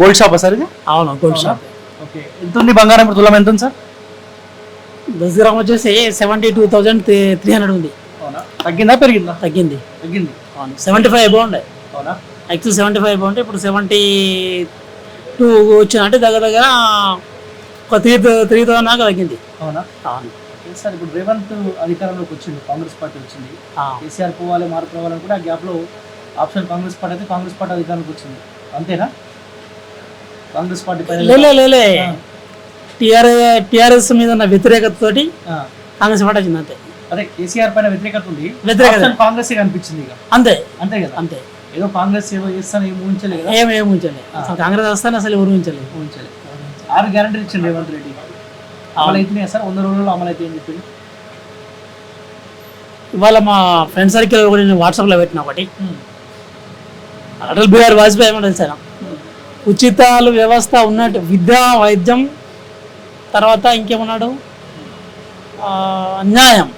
Gold షాపా sir ఇది? అవును, గోల్డ్ షాప్. ఓకే, ఎంత ఉంది బంగారం ఇప్పుడు తులం ఎంత ఉంది సార్? 10 గ్రామ్ వచ్చేసి 72,300 ఉంది. అవునా, తగ్గిందా పెరిగిందా? తగ్గింది. తగ్గింది. అవును, 75 బాగుండే. అవునా, యాక్చువల్ 75 బాగుంటే ఇప్పుడు 72 వచ్చింది, అంటే దగ్గర దగ్గర ఒక 3,000 దాకా తగ్గింది. అవునా. అవును సార్ ఇప్పుడు రేవంత్ అధికారంలోకి వచ్చింది, కాంగ్రెస్ పార్టీ వచ్చింది, కేసీఆర్ పోవాలి మార్పు రావాలని కూడా ఆ గ్యాప్లో ఆప్షన్ కాంగ్రెస్ పార్టీ అయితే కాంగ్రెస్ పార్టీ అధికారంలోకి వచ్చింది, అంతేనా? కాంగ్రెస్ పార్టీ లే టిఆర్ఎస్ మీద ఉన్న వ్యతిరేకతతోటి కాంగ్రెస్ పార్టీ వచ్చింది, అంతే. అదే కేసీఆర్ పైన వ్యతిరేకత ఉంది, కాంగ్రెస్ కనిపించింది ఇక, అంతే అంతే కదా. అంతే, ఏదో కాంగ్రెస్ ఏదో చేస్తాను ఏం ఊహించలేదు, ఏమి ఊహించలేదు. అసలు కాంగ్రెస్ వస్తాను అసలు ఎవరు ఊహించలేదు. 6 గ్యారెంటీలు ఇచ్చింది రేవంత్ రెడ్డి, అమలు అవుతున్నాయి సార్? 100 రోజుల్లో అమలు అయితే ఏం చెప్పింది? ఇవాళ మా ఫ్రెండ్ సర్కిల్ కూడా నేను వాట్సాప్లో పెట్టిన ఒకటి, అటల్ బిహారీ వాజ్పేయి ఏమో తెలుసా, ఉచితాలు వ్యవస్థ ఉన్నట్టు విద్య వైద్యం తర్వాత ఇంకేమన్నాడు, న్యాయం,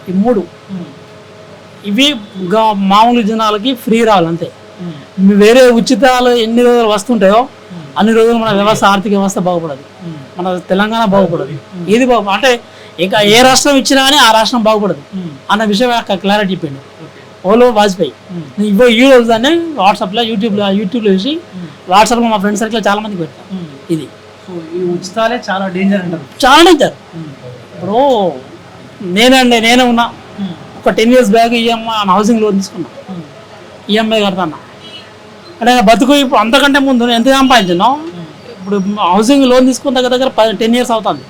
ఈ 3 ఇవి మామూలు జనాలకి ఫ్రీ రావాలి, అంతే. వేరే ఉచితాలు ఎన్ని రోజులు వస్తుంటాయో అన్ని రోజులు మన వ్యవస్థ ఆర్థిక వ్యవస్థ బాగుపడదు, మన తెలంగాణ బాగుపడదు, ఏది అంటే ఇంకా ఏ రాష్ట్రం ఇచ్చినా కానీ ఆ రాష్ట్రం బాగుపడదు అన్న విషయం క్లారిటీ చెప్పిండు ఓలో వాజ్పేయి. ఈ రోజు దాన్ని వాట్సాప్లో యూట్యూబ్లో చూసి వాట్సాప్లో మా ఫ్రెండ్ సర్కిల్ చాలా మందికి పెట్టాను. ఇది ఈ ఉచితాలే చాలా డేంజర్ అంటారు, చాలా డేంజర్. ఇప్పుడు నేనే ఉన్నా, ఒక 10 years back EMI housing loan తీసుకున్నా, ఈఎంఐ కడతాను అంటే బతుకు. ఇప్పుడు అంతకంటే ముందు ఎంత సంపాదించినాం, ఇప్పుడు హౌసింగ్ లోన్ తీసుకున్న దగ్గర 10 years అవుతుంది.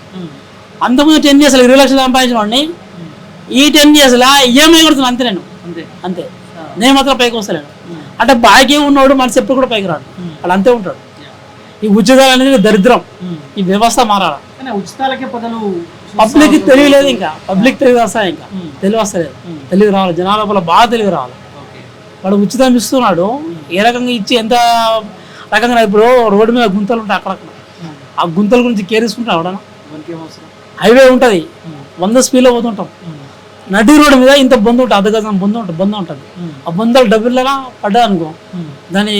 అంతకుముందు 10 years 20 లక్షలు సంపాదించిన వాడిని ఈ 10 years ఈఎంఐ కడుతున్నాను, అంతే. నేను అంతే, నేను మాత్రం పైకి వస్తలేను. అంటే బాకీ ఉన్నవాడు మనసు ఎప్పుడు కూడా పైకి రాడు, వాళ్ళు అంతే ఉంటాడు. ఈ ఉచితాలు అనేది దరిద్రం, ఈ వ్యవస్థ మారాలి. ఉచితాలకే పబ్లిక్ తెలియలేదు, ఇంకా పబ్లిక్ తెలివి వస్తాయి, ఇంకా తెలివి వస్తలేదు, తెలివి రావాలి జనాల లోపల, బాగా తెలివి రావాలి. వాడు ఉచితం ఇస్తున్నాడు, ఏ రకంగా ఇచ్చి ఎంత రకంగా. ఇప్పుడు రోడ్డు మీద గుంతలు ఉంటాయి అక్కడక్కడ, ఆ గుంతల గురించి కేర్ తీసుకుంటాం. ఎవడన్నా హైవే ఉంటుంది, 100 స్పీడ్లో పోతుంటాం, నడి రోడ్డు మీద ఇంత బొంద ఉంటుంది, అర్ధగజం బొంద ఉంటుంది. ఆ బొందలు డబ్బులుగా పడ్డా అనుకో, దాని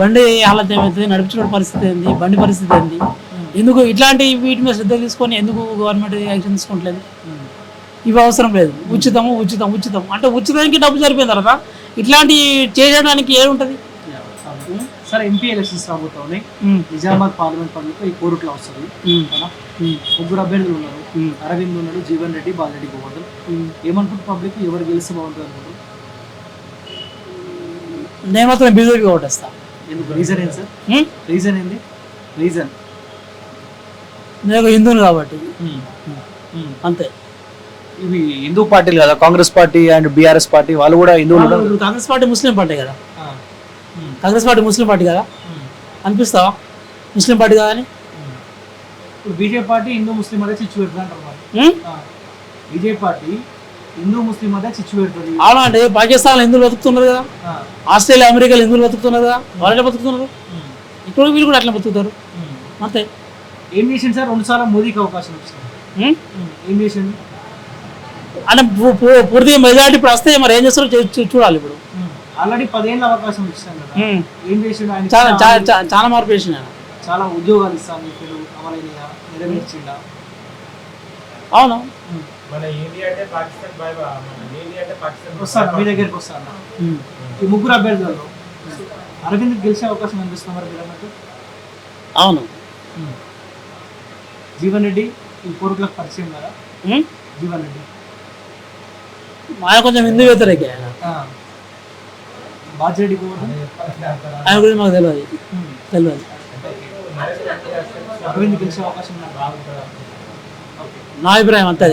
బండి హాలత్ ఏమవుతుంది, నడిపించిన పరిస్థితి ఏంది, బండి పరిస్థితి ఏంది, ఎందుకు ఇట్లాంటి వీటి మీద శ్రద్ధ తీసుకొని ఎందుకు గవర్నమెంట్ యాక్షన్ తీసుకోవట్లేదు? ఇవి అవసరం లేదు, ఉచితం ఉచితం ఉచితం అంటే ఉచితానికి డబ్బు సరిపోయిన తర్వాత ఇట్లాంటి చేయడానికి ఏముంటుంది? సరే, ఎంపీ ఎలక్షన్స్ రాబోతున్నాయి, నిజామాబాద్ పార్లమెంట్ పరిధిలో ఈ కోరుట్ల వస్తుంది. 3 అభ్యర్థులు ఉన్నారు, అరవింద్ ఉన్నాడు, జీవన్ రెడ్డి, బాలరెడ్డి గోవర్ధన్. ఏమనుకుంటు పబ్లిక్ ఎవరు గెలిస్తే బాగుంటుంది అనుకుంటారు? నేను మాత్రం బీజేపీ ఓటేస్తా. రీజన్ ఏంటి సార్? రీజన్ ఏంది? రీజన్ నేను హిందువులు కాబట్టి, అంతే. ఇవి హిందూ పార్టీలు కదా, Congress party and BRS party వాళ్ళు కూడా హిందువులు. కాంగ్రెస్ పార్టీ ముస్లిం పార్టీ కదా, కాంగ్రెస్ పార్టీ ముస్లిం పార్టీ కదా అనిపిస్తావా? ముస్లిం పార్టీ కదా అని. ఇప్పుడు బీజేపీ పార్టీ హిందూ ముస్లిం అదే చిచ్చు పెడుతుంది అంటారు. బీజేపీ పార్టీ హిందూ ముస్లిం అదే చిచ్చు పెడుతుంది. అవునా? అంటే పాకిస్తాన్లో హిందువులు బతుకుతున్నారు కదా, ఆస్ట్రేలియా అమెరికాలో హిందువులు బతుకుతున్నారు కదా, వాళ్ళే బతుకుతున్నారు, ఇప్పుడు వీళ్ళు కూడా అట్లా బతుకుతారు, అంతే. ఏం చేసింది సార్? 2 సార్లు మోదీకి అవకాశం వచ్చింది, ఏం చేసింది అంటే పూర్తిగా మెజారిటీ ఇప్పుడు వస్తే మరి ఏం చేస్తారో చూడాలి. ఇప్పుడు ఆల్రెడీ 10 ఏళ్ళ అవకాశం ఇస్తాను కదా, ఏం చేసిండు ఆయన? చాలా మార్పు చేసిండు ఆయన, చాలా ఉద్యోగాలు ఇస్తాను ఇప్పుడు అమలైన నెరవేర్చిండా? అవును. వస్తాను మీ దగ్గరికి వస్తాను. ఈ 3 అభ్యర్థులలో అరవింద్ గెలిచే అవకాశం అనిపిస్తుంది మరి మీరు అన్నట్టు? అవును. జీవన్ రెడ్డి ఈ కోరుట్లకు పరిచయం కదా, జీవన్ రెడ్డి ఆయన కొంచెం హిందూ వ్యతిరేక, బాజిరెడ్డి ఆయన గురించి మాకు తెలియదు. అరవింద్ గెలిచే అవకాశం నా అభిప్రాయం అంతే.